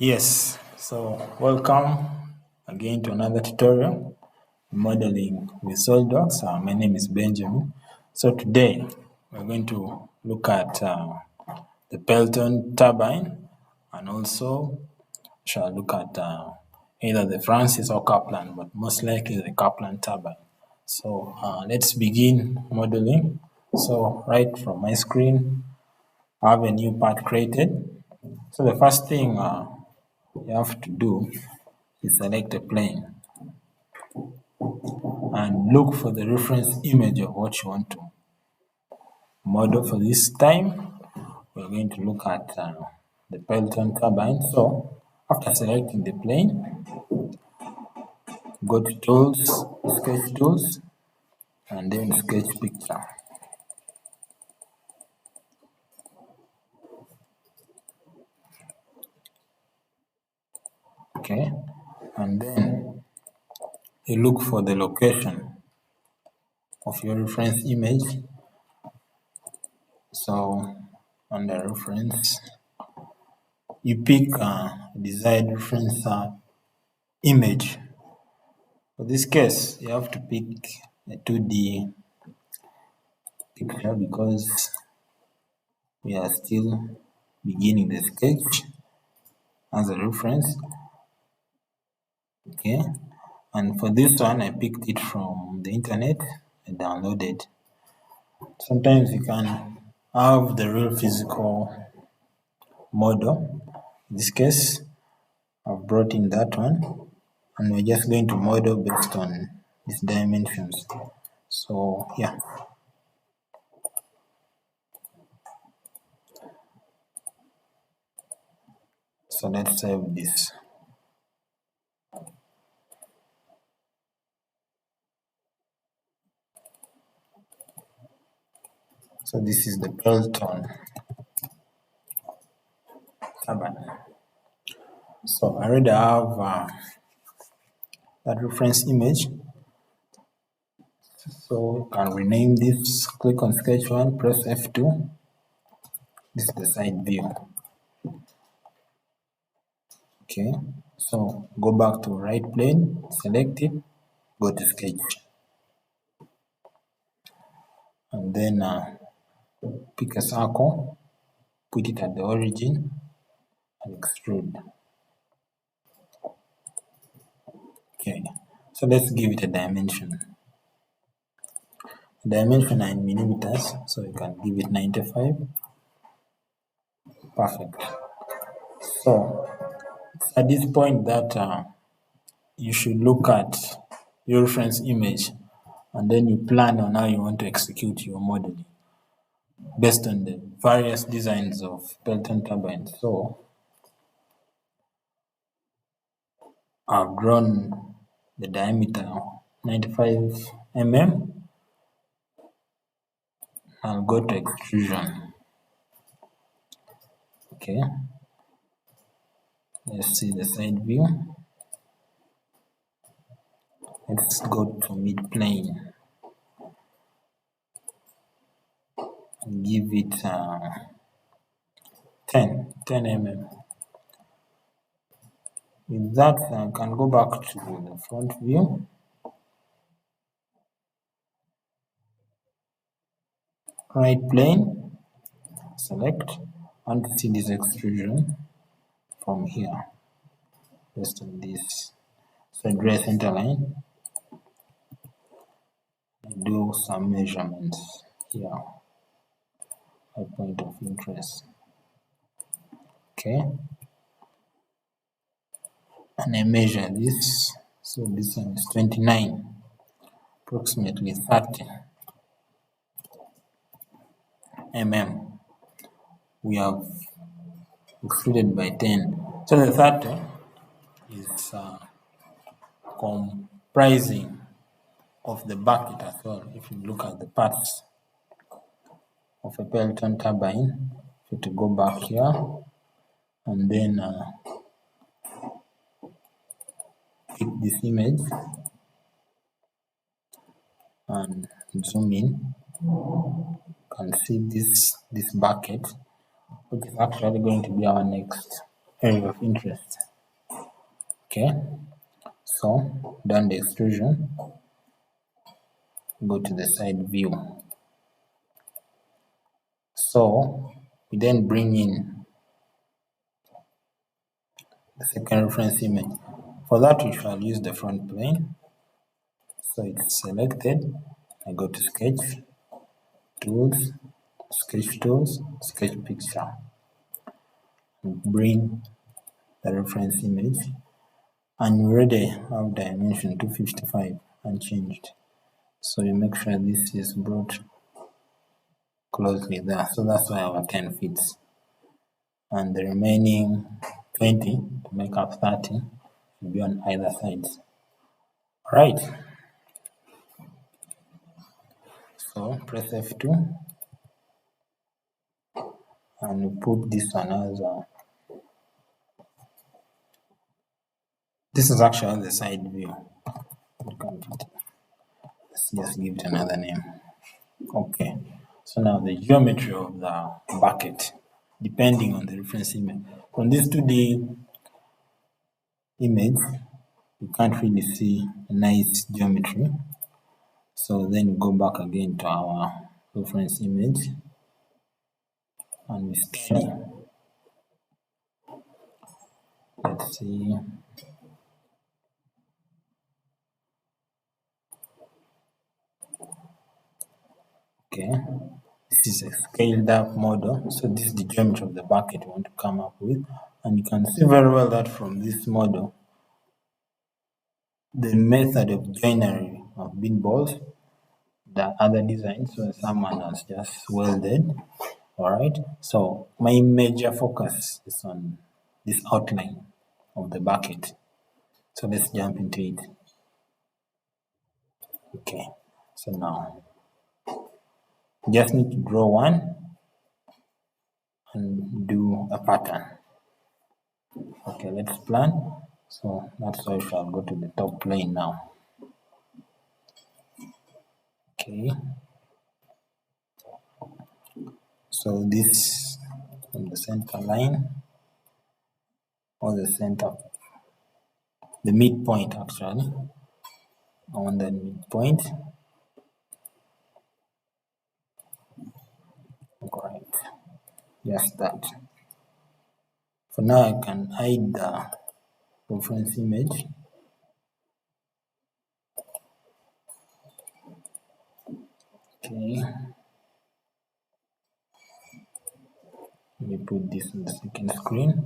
Yes, so welcome again to another tutorial, modeling with SolidWorks. My name is Benjamin. So today we're going to look at the Pelton turbine, and also shall look at either the Francis or Kaplan, but most likely the Kaplan turbine. So let's begin modeling. So right from my screen, I have a new part created. So the first thing you have to do is select a plane and look for the reference image of what you want to model. For this time, we're going to look at the Pelton turbine. So after selecting the plane, go to Tools, Sketch Tools, and then Sketch Picture. Okay, and then you look for the location of your reference image. So under reference, you pick desired reference image. For this case, you have to pick a 2D picture because we are still beginning the sketch as a reference. Okay, and for this one, I picked it from the internet. I downloaded. Sometimes you can have the real physical model. In this case, I've brought in that one, and we're just going to model based on these dimensions. So yeah. So let's save this. So this is the Pelton turbine. So I already have that reference image. So you can rename this. Click on sketch 1, press F2. This is the side view. Okay, so go back to right plane, select it, go to sketch, and then pick a circle, put it at the origin, and extrude. Okay, so let's give it a dimension. Dimension 9 millimeters, so you can give it 95. Perfect. So at this point that you should look at your reference image, and then you plan on how you want to execute your modeling based on the various designs of Pelton turbines. So I've drawn the diameter 95 mm. I'll go to extrusion. Okay, let's see the side view. Let's go to mid plane and give it 10 mm. With that, I can go back to the front view. Right plane, select, and see this extrusion from here based on this. So draw a center line, do some measurements here by point of interest. Okay, and I measure this. So this one is 29, approximately 30 mm. We have extruded by 10. So the 30 is comprising of the bucket as well. If you look at the parts of a Pelton turbine, you have to go back here and then pick this image and zoom in. You can see this bucket, which is actually going to be our next area of interest. Okay, so done the extrusion, go to the side view. So we then bring in the second reference image. For that we shall use the front plane. So it's selected, I go to sketch, tools, sketch picture, and bring the reference image, and we already have dimension 255 unchanged. So you make sure this is brought closely there. So that's why our 10 fits. And the remaining 20 to make up 30 will be on either sides. Right. So press F2 and put this one as this is actually the side view. Let's just give it another name. Okay. So now the geometry of the bucket, depending on the reference image. From this 2D image, you can't really see a nice geometry. So then we go back again to our reference image and we study. Let's see. Okay, this is a scaled up model. So this is the geometry of the bucket we want to come up with. And you can see very well that from this model, the method of joinery of bean balls, the other designs where someone has just welded. Alright, so my major focus is on this outline of the bucket. So let's jump into it. Okay, so now just need to draw one and do a pattern. Okay, let's plan. So that's why I shall go to the top plane now. Okay, so this from the center line or the center, the midpoint actually, on the midpoint. Right, just that. For now I can hide the reference image. Okay, let me put this on the second screen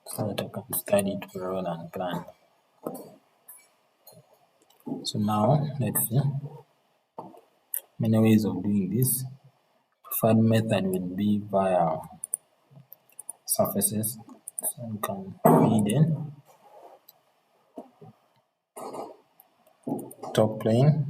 so that I can study it very well and plan. So now let's see many ways of doing this. Preferred method would be via surfaces. So you can feed in top plane,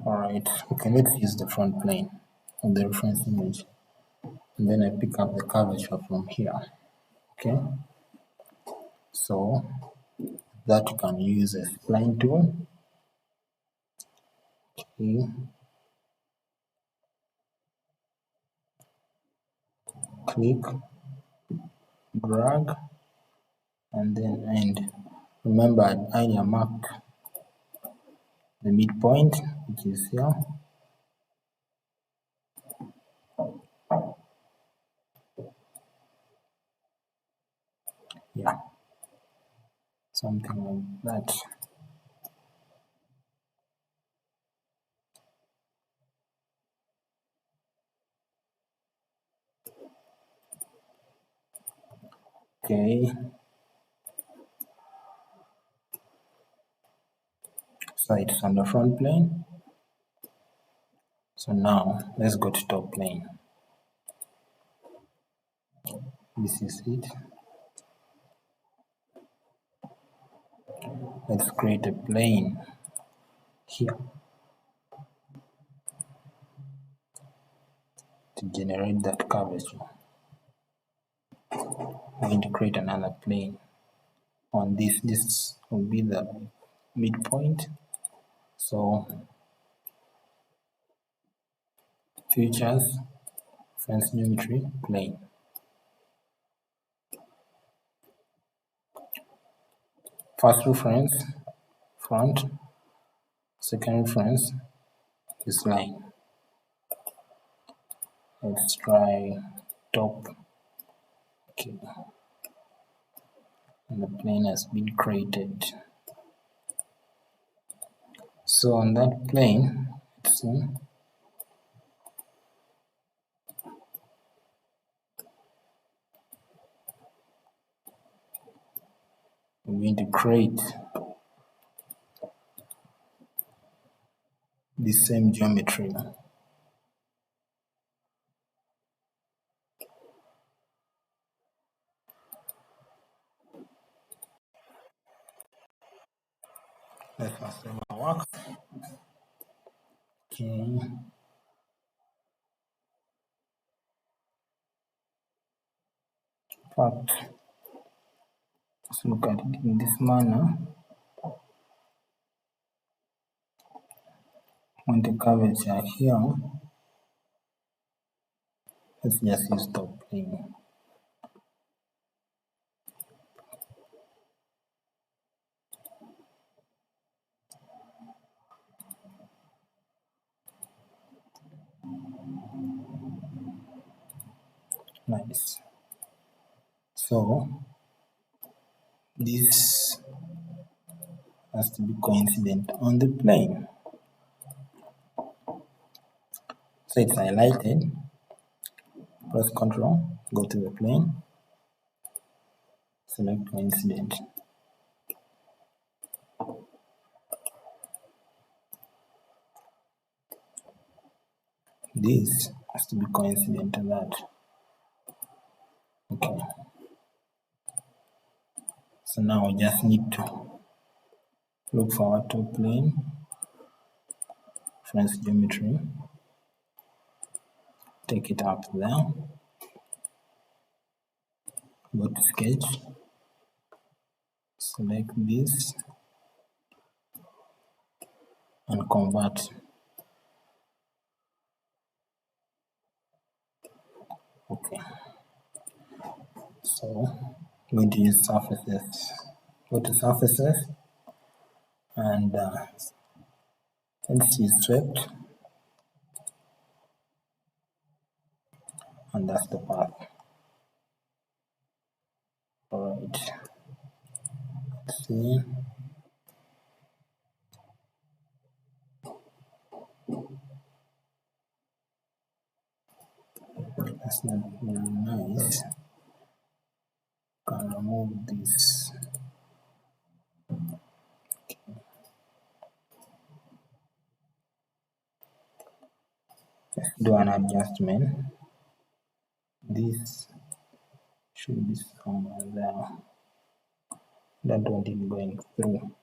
alright, okay, let's use the front plane of the reference image, and then I pick up the curvature from here. Okay, so that you can use a spline tool. Okay, click, drag, and then end. Remember, I mark the midpoint, which is here. Yeah, something like that. Okay, so it's on the front plane. So now let's go to top plane. This is it. Let's create a plane here to generate that curvature. I'm going to create another plane on this will be the midpoint. So features, reference geometry, plane. First reference, front. Second reference, this line. Let's try top. Okay. And the plane has been created. So on that plane, let's see. We're going to create the same geometry. Let's save our work. Okay. But let's look at it in this manner. On the curvature here, let's just use top plane. Nice. So this has to be coincident on the plane. So it's highlighted. Press Ctrl, go to the plane, select coincident. This has to be coincident to that. Okay. So now we just need to look for our top plane, reference geometry, take it up there, go to sketch, select this, and convert. Okay. So I'm going to use surfaces. Go to surfaces and let's use swept, and that's the path. Alright. Let's see. That's not very nice. Can remove this. Let's do an adjustment. This should be somewhere there. That one is going through.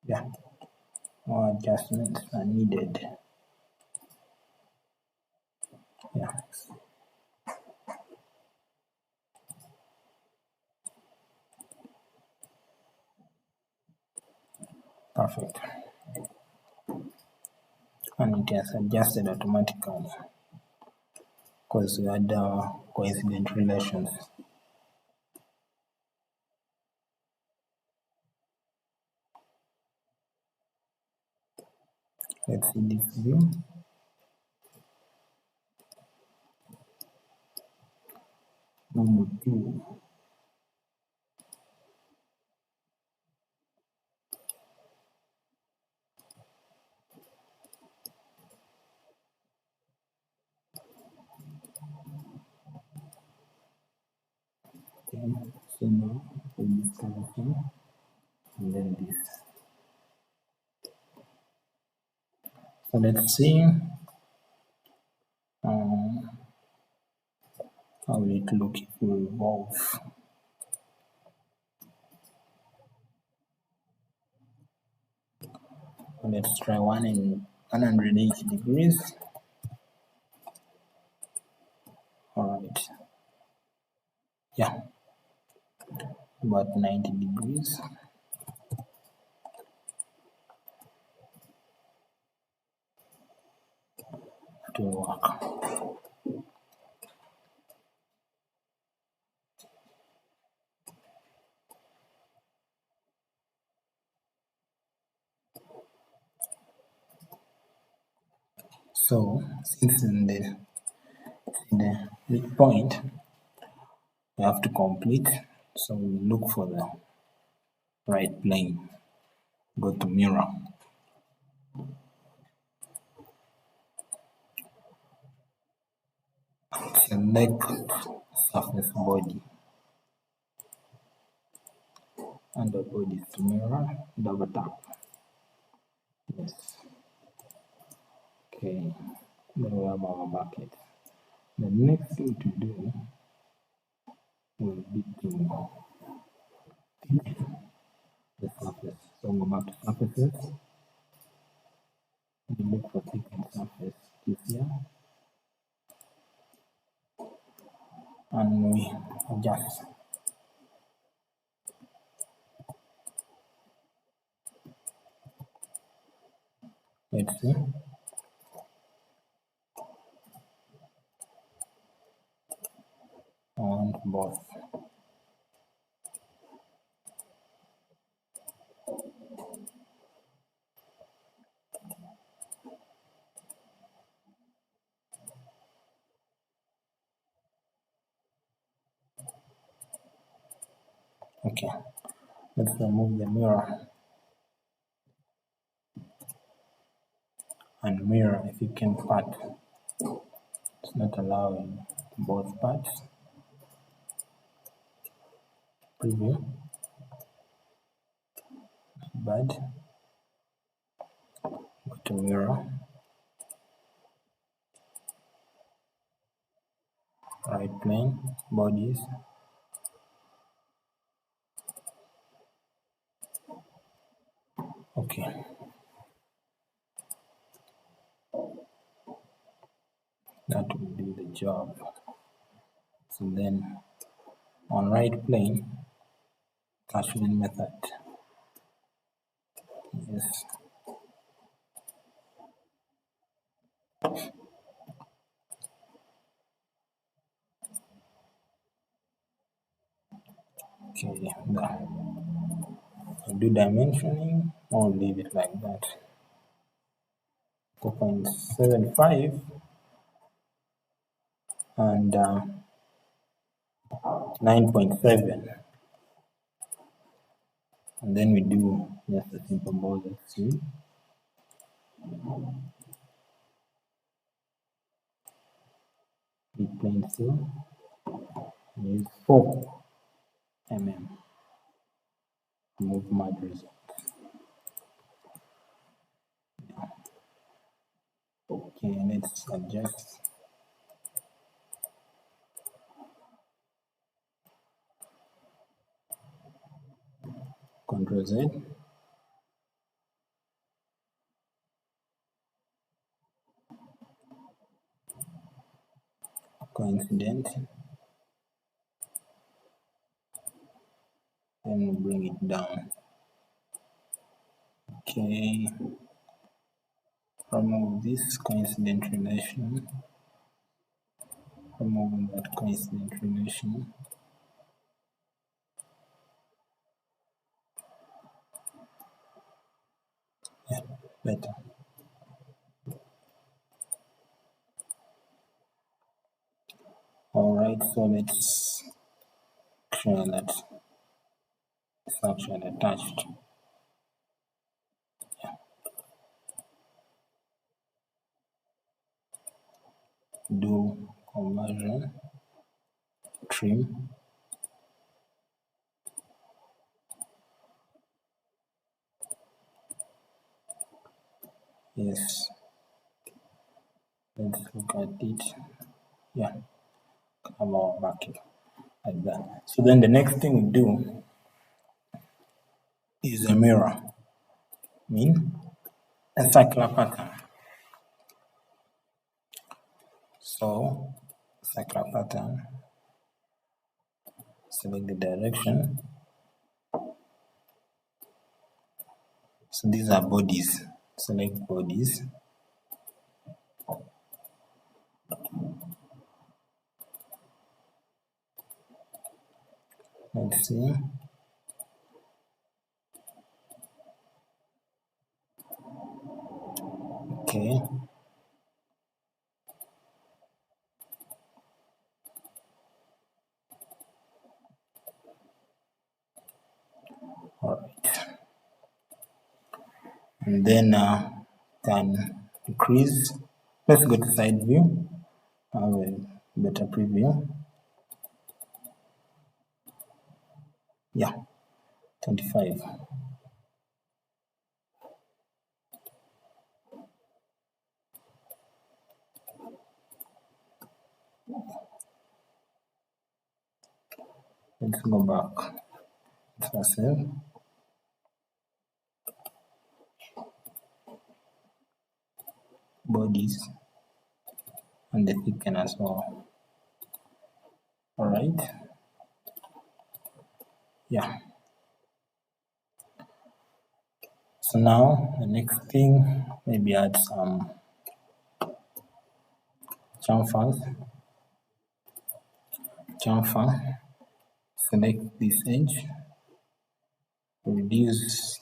Yeah, more adjustments are needed. Yeah. Perfect. And it has adjusted automatically because we had coincident relations. Let's see this view. Number 2. Okay, so now we this connection and then this. So let's see how will it look if we revolve. Let's try 180 degrees. Alright. yeah, about 90 degrees to work. So since in the midpoint we have to complete, so we look for the right plane. Go to mirror. Select surface body. Under body to mirror, double tap. Yes. Okay. Then we have our bucket. The next thing to do will be to thicken the surface. So go back to surfaces. We look for thickened surface this here, and we adjust. Let's see. And both. Okay. Let's remove the mirror. And mirror, if you can part, it's not allowing both parts. Preview. Bad. Go to mirror. Right plane, bodies. Okay. That will do the job. So then on right plane, Kaplan method. Yes. Okay, I'll do dimensioning or leave it like that. 4.75 and 9.7, and then we do just a simple border see. We plane seal, use 4 mm. Move merge results. Okay, let's adjust. Ctrl Z. Coincident. Then we bring it down. Okay. Remove this coincident relation. Remove that coincident relation. Yeah, better. Alright, so let's show that it's actually attached. Yeah. Do conversion, trim. Yes. Let's look at it. Yeah. Come on back here. Like that. So then the next thing we do is a mirror. A circular pattern. So circular pattern. select the direction. So these are bodies. Select bodies. Let's see. Okay. All right. And then can increase. Let's go to side view. I will better preview. Yeah, 25. Let's go back. Let's save. Bodies and the thicken as well. All right. Yeah. So now the next thing, maybe add some chamfers. Chamfer. Select this edge. Reduce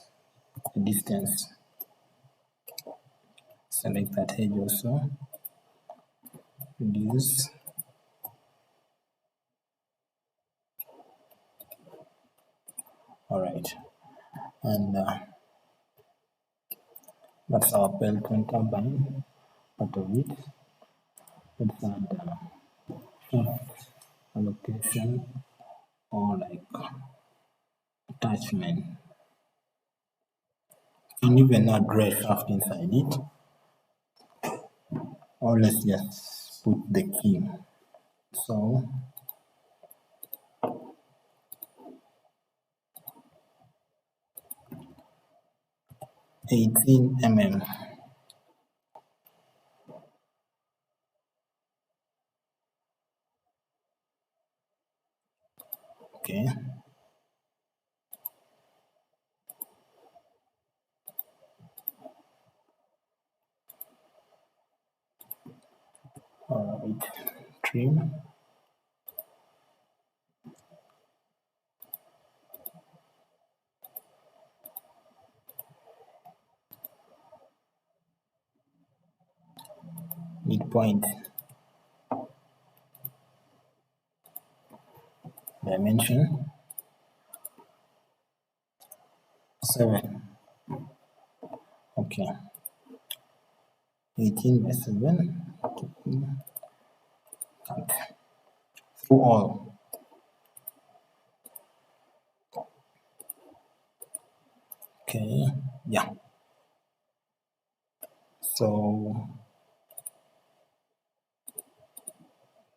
the distance. Select that edge also. Reduce. All right. And that's our Pelton turbine. Part of it. Let's add shaft allocation or like attachment. You can even add red shaft inside it, or let's just put the key. So 18 mm. Okay. All right. Trim. Midpoint. Dimension 7. Okay. 18 by 7. Cut through all. Okay. Yeah. So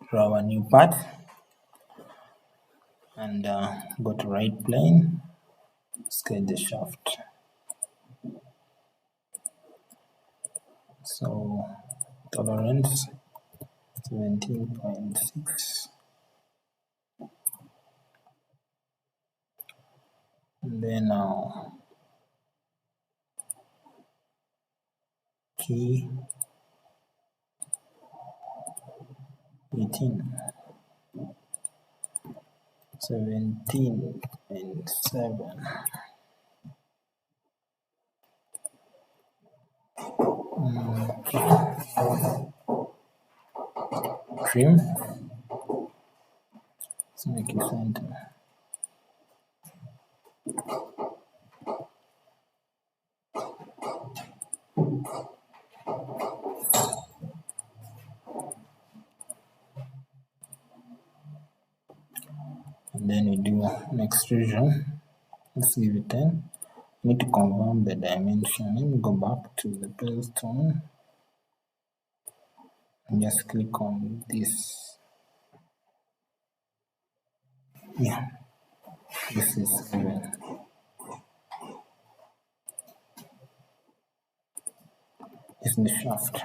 draw a new path and go to right plane. Scale the shaft. So tolerance 17.6. And then key 18. 17.7. Trim. Let's make it center. And then we do an extrusion. Let's give it 10. Need to confirm the dimension. Let me go back to the Pelton and just click on this. Yeah, this is 7. It's the shaft.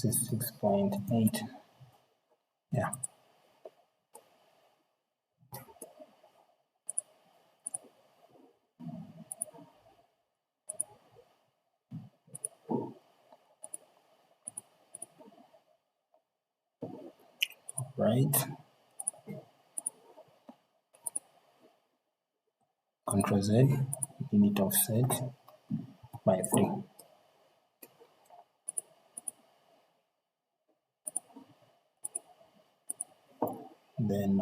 This is 6.8. Yeah. Right. Control Z, unit offset by 3. Then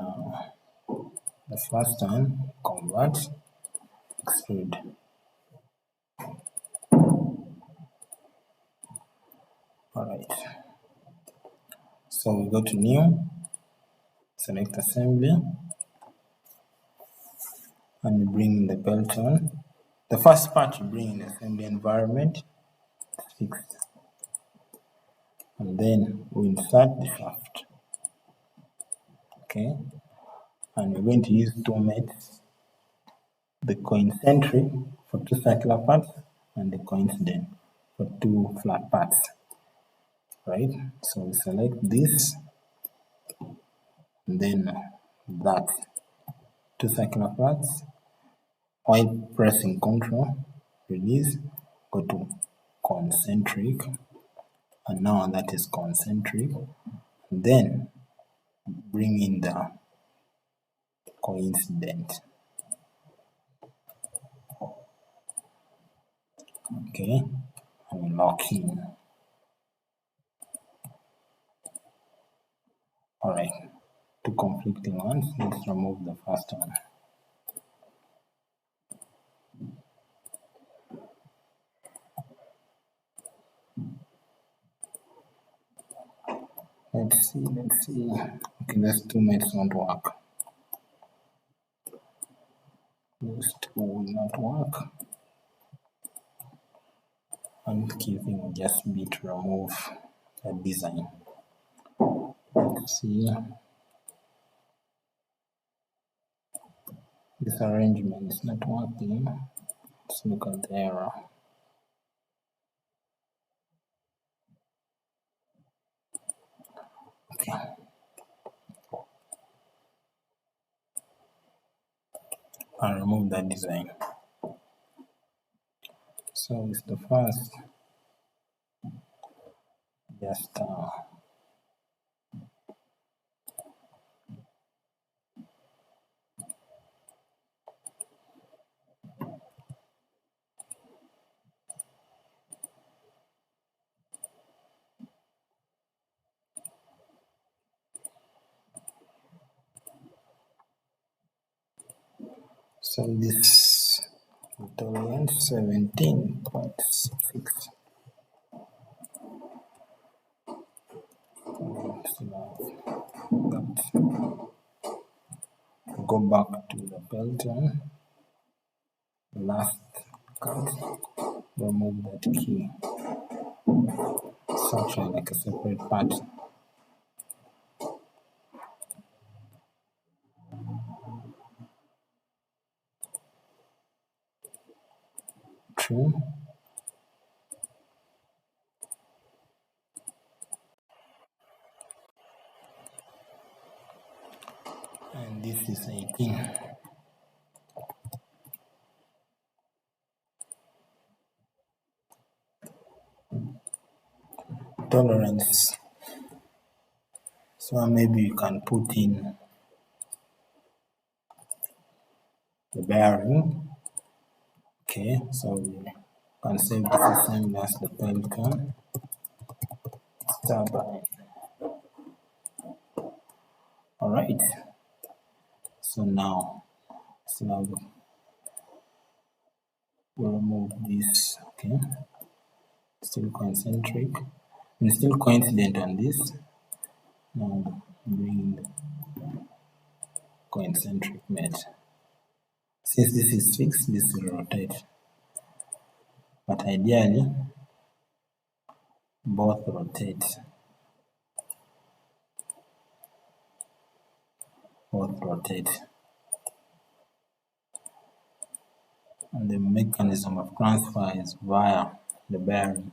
the first one, convert, extrude. Alright. So we go to new, select assembly, and we bring in the Pelton. The first part you bring in the assembly environment, fixed. And then we insert the shaft. Okay. And we're going to use two mates, the concentric for two circular parts and the coincident for two flat parts. Right? So we select this, and then that, two circular parts, while pressing Ctrl, release, go to concentric, and now that is concentric, and then bring in the coincident. Okay, and lock in. Alright, two conflicting ones, let's remove the first one. Let's see. Okay, those two mates won't work. Those two will not work. One key thing will just be to remove the design. Let's see. This arrangement is not working. Let's look at the error. Okay. I'll remove that design. So it's the first. Just so this tolerance 17.6. Go back to the Pelton, last cut, remove that key, such like a separate part. True. And this is 18. Tolerance. So maybe you can put in the bearing. Okay, so we can save this assembly as the Pelton. Turbine. Alright. So now we'll remove this. Okay. Still concentric. And still coincident on this. Now bring the concentric mate. Since this is fixed, this will rotate. But ideally, both rotate. And the mechanism of transfer is via the bearing.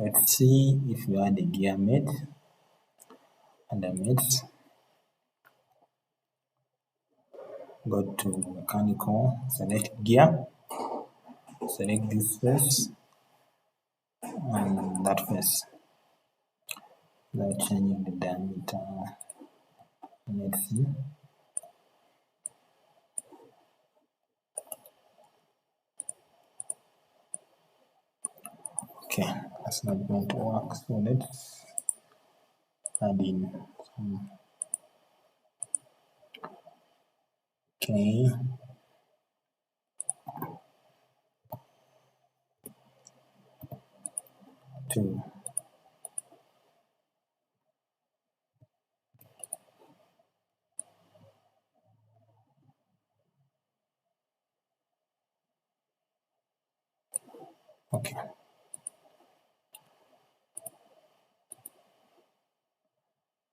Let's see if you add a gear mate. Under mates, go to mechanical, select gear, select this face and that face without changing the diameter. Let's see. Okay, that's not going to work, so let's add in some. Okay, two. Okay,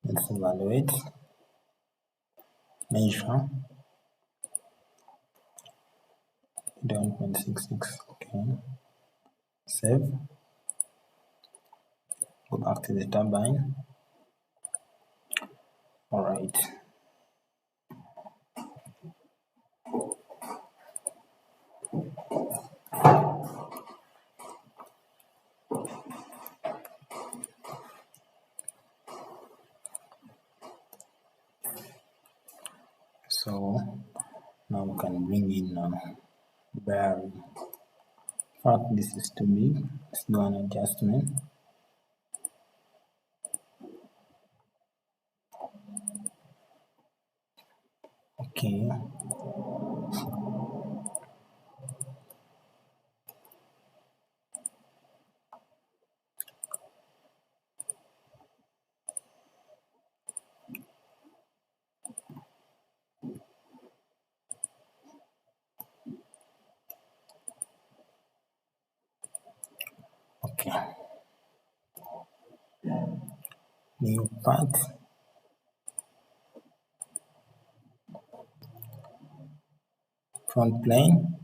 let's evaluate, measure 1.66. Okay, save, go back to the turbine. All right. So now we can bring in bearing. In fact, this is too big. Let's do an adjustment. Okay. Okay. New part. Front plane.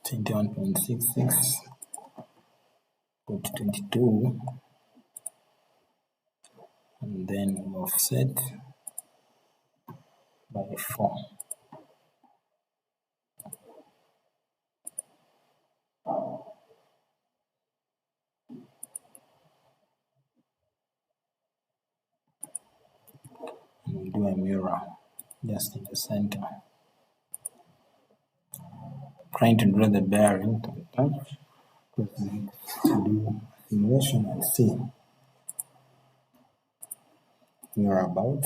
21.66. Go to 22. And then offset by 4. And we do a mirror just in the center. Trying to draw the bearing to the top because we need to do simulation and see. Mirror about.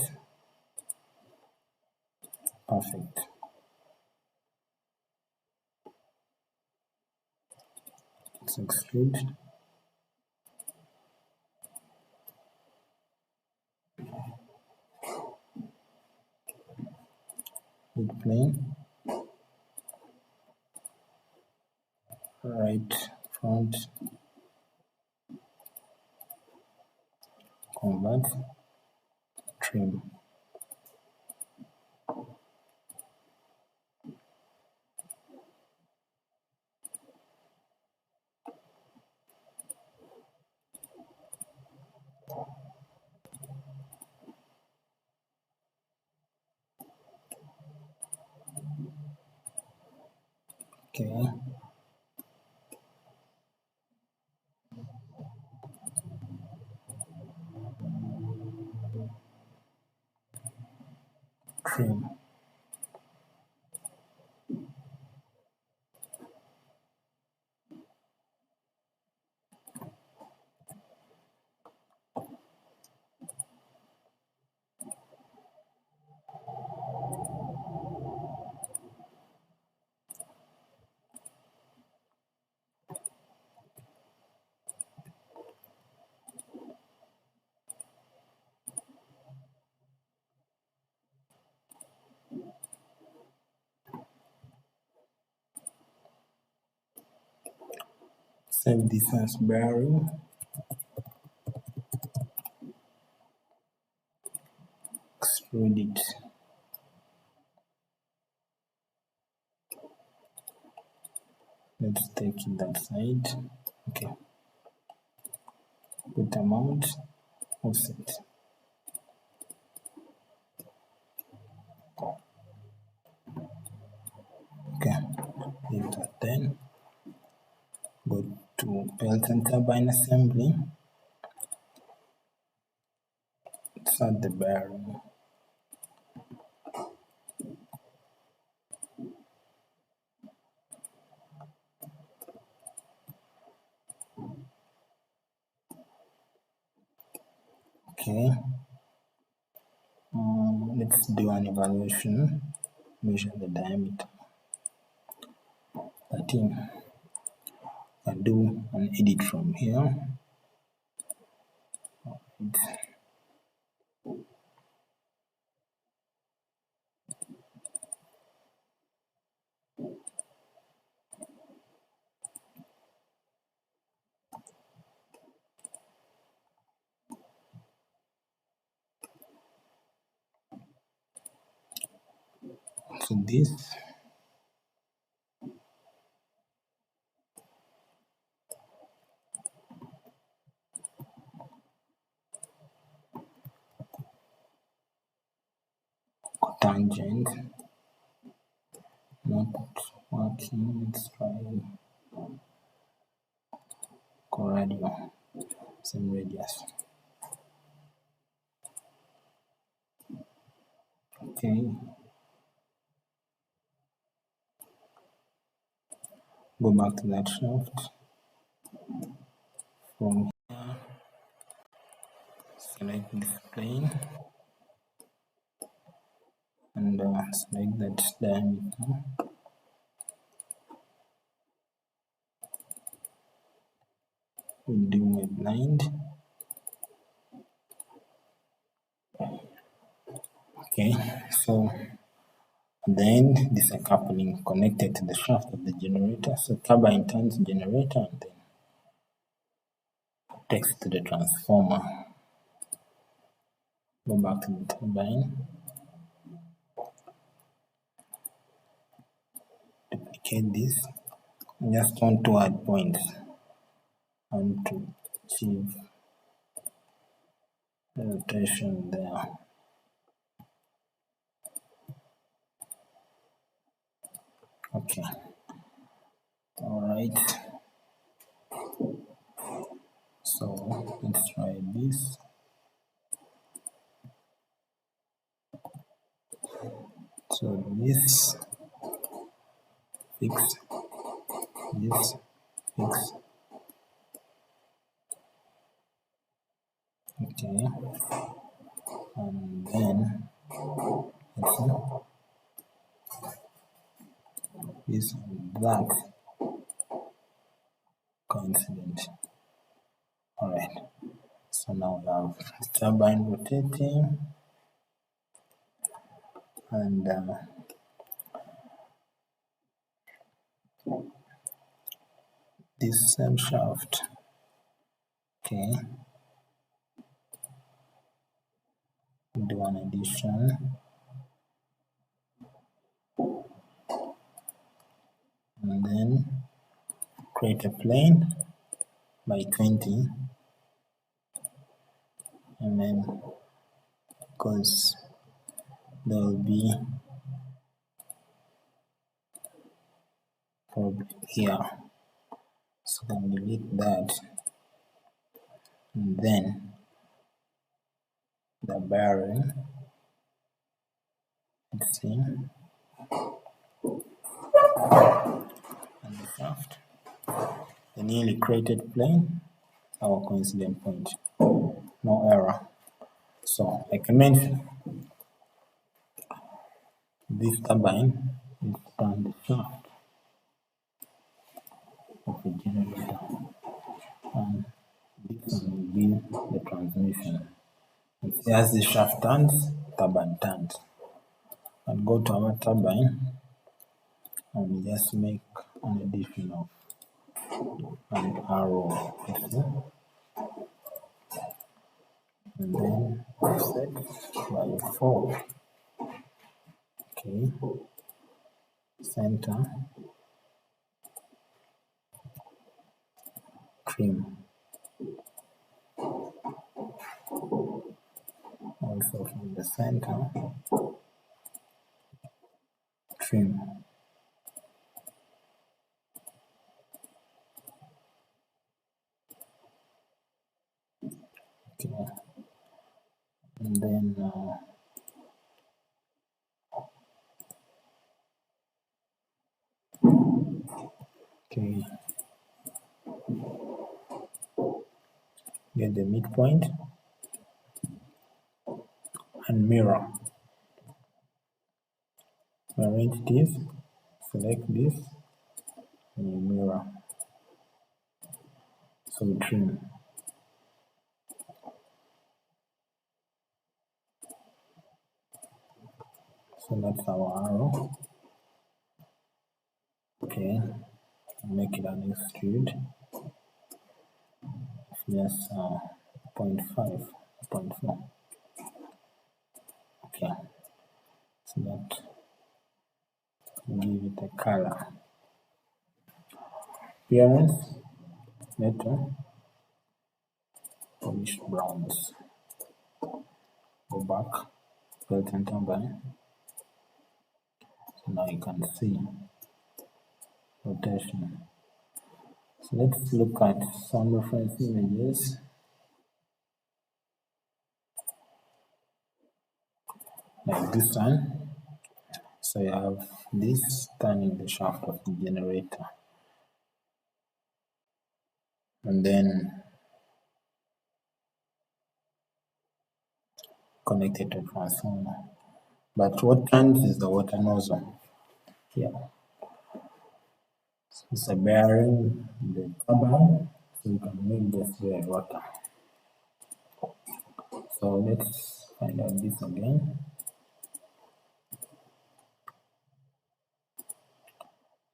Perfect. Let's extrude. Mid plane. Right front. Convert. Trim. Okay. Trim. Save this as bearing. Extrude it. Let's take it that side. Okay. Put amount, offset. Okay. Leave that then. Go to Pelton turbine assembly. Start the bearing. Okay. Let's do an evaluation. Measure the diameter. 13. I'll do an edit from here. So this tangent not working. Let's try coradio, same radius. Okay. Go back to that shaft. From here, select this plane and select that diameter. We'll do a blind. Okay, so then this is a coupling connected to the shaft of the generator. So turbine turns generator and then takes to the transformer. Go back to the turbine. Duplicate this. I just want to add points and to achieve the rotation there. Okay. All right. So let's try this. So this fix, this fix. Okay. And then let's see. This black coincident. All right. So now we have the turbine rotating and this same shaft. Okay. Do an addition. And then create a plane by 20 mm because there will be problem here. So then delete that and then the bearing. Let's see. And the shaft. The newly created plane, our coincident point. No error. So like I mentioned, this turbine is on the shaft of the generator and this will be the transmission. And see, as the shaft turns, turbine turns. And go to our turbine and just make an addition of an arrow, and then set by 4. Okay, center trim. Also from the center, trim. Okay. And then okay, get the midpoint and mirror. Arrange this, select this, and you mirror. So we trim. So that's our arrow. Okay, make it an extrude. Yes, 0.5, 0.4. Okay, so that give it a color. Appearance, metal, polished browns. Go back, Pelton turbine. So now you can see rotation. So let's look at some reference images. Like this one. So you have this turning the shaft of the generator, and then connected to transformer. But what turns is the water nozzle. Here. So it's a bearing, the turbine, so you can make this very water. So let's find out this again.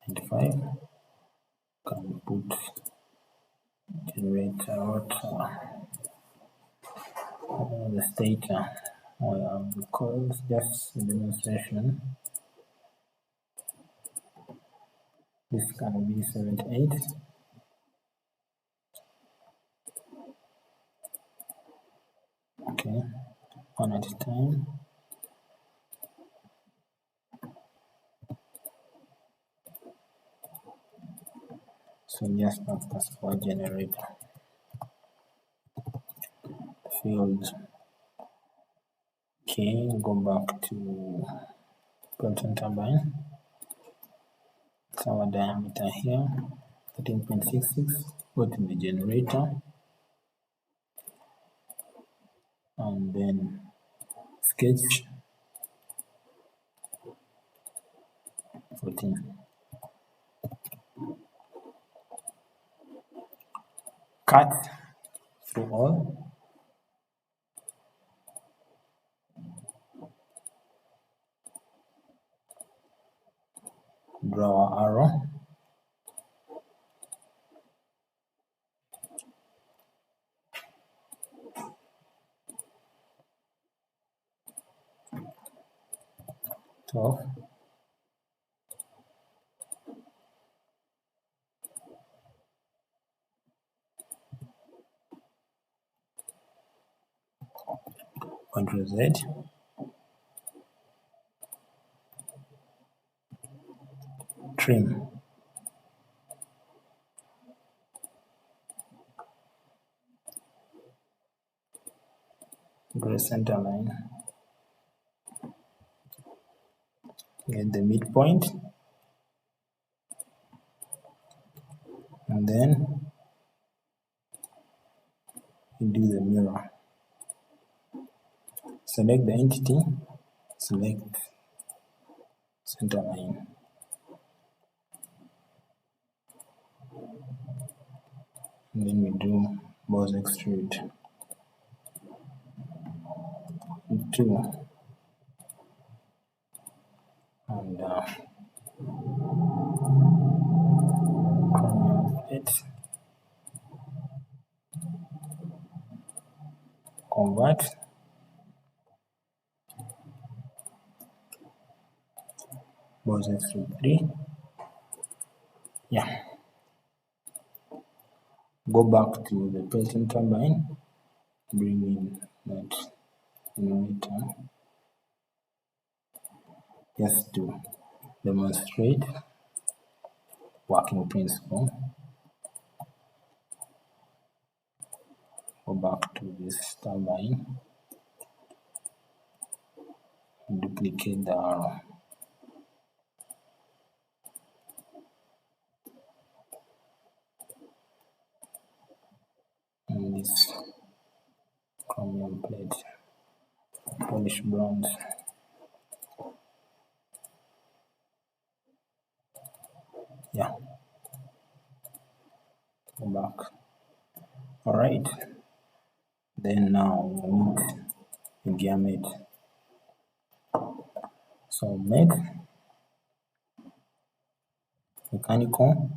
And 5. Can put generator water, the stator, because just a demonstration. This can be 78. Okay, one at a time. So yes, that's for generator. Field. Okay, go back to Pelton turbine. It's our diameter here, 13.66. Go to the generator, and then sketch 14. Cut through all. Draw an arrow. So Ctrl Z, trim. Go to center line. Get the midpoint, and then you do the mirror. Select the entity, select center line. And then we do both extrude. 2. And it. Convert. Both extrude 3. Yeah. go back to the Pelton turbine, bring in that animator just to demonstrate working principle. Go back to this turbine, duplicate the arrow. And this chromium plate, polish bronze. Yeah, go back. All right. Then now we need a gear mate. So make mechanical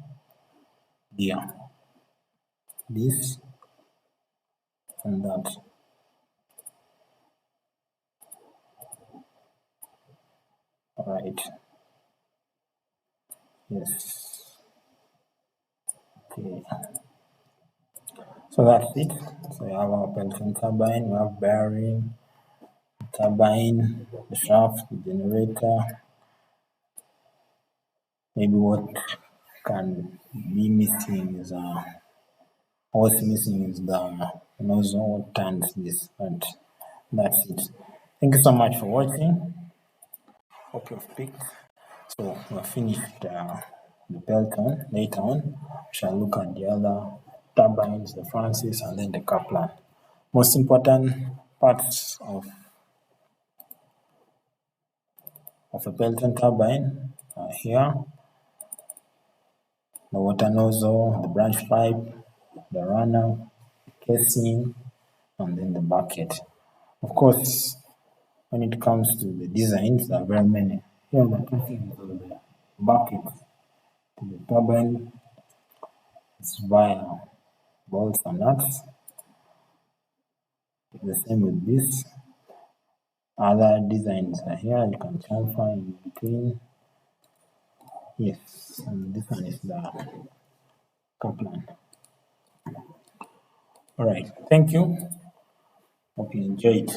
gear, this and that. All right. Yes. Okay. So that's it. So we have our Pelton turbine, we have bearing, turbine, the shaft, the generator. Maybe what can be missing is what's missing is the nozzle, what turns this, and that's it. Thank you so much for watching. Hope you've picked. So we're finished the Pelton. Later on, we shall look at the other turbines, the Francis, and then the Kaplan. Most important parts of a Pelton turbine are here: the water nozzle, the branch pipe, the runner, casing, and then the bucket. Of course, when it comes to the designs, there are very many. Here the casing is on the bucket. The turbine is via bolts and nuts. The same with this. Other designs are here, you can chamfer in between. Yes, and this one is the Kaplan. Alright, thank you. Hope you enjoyed.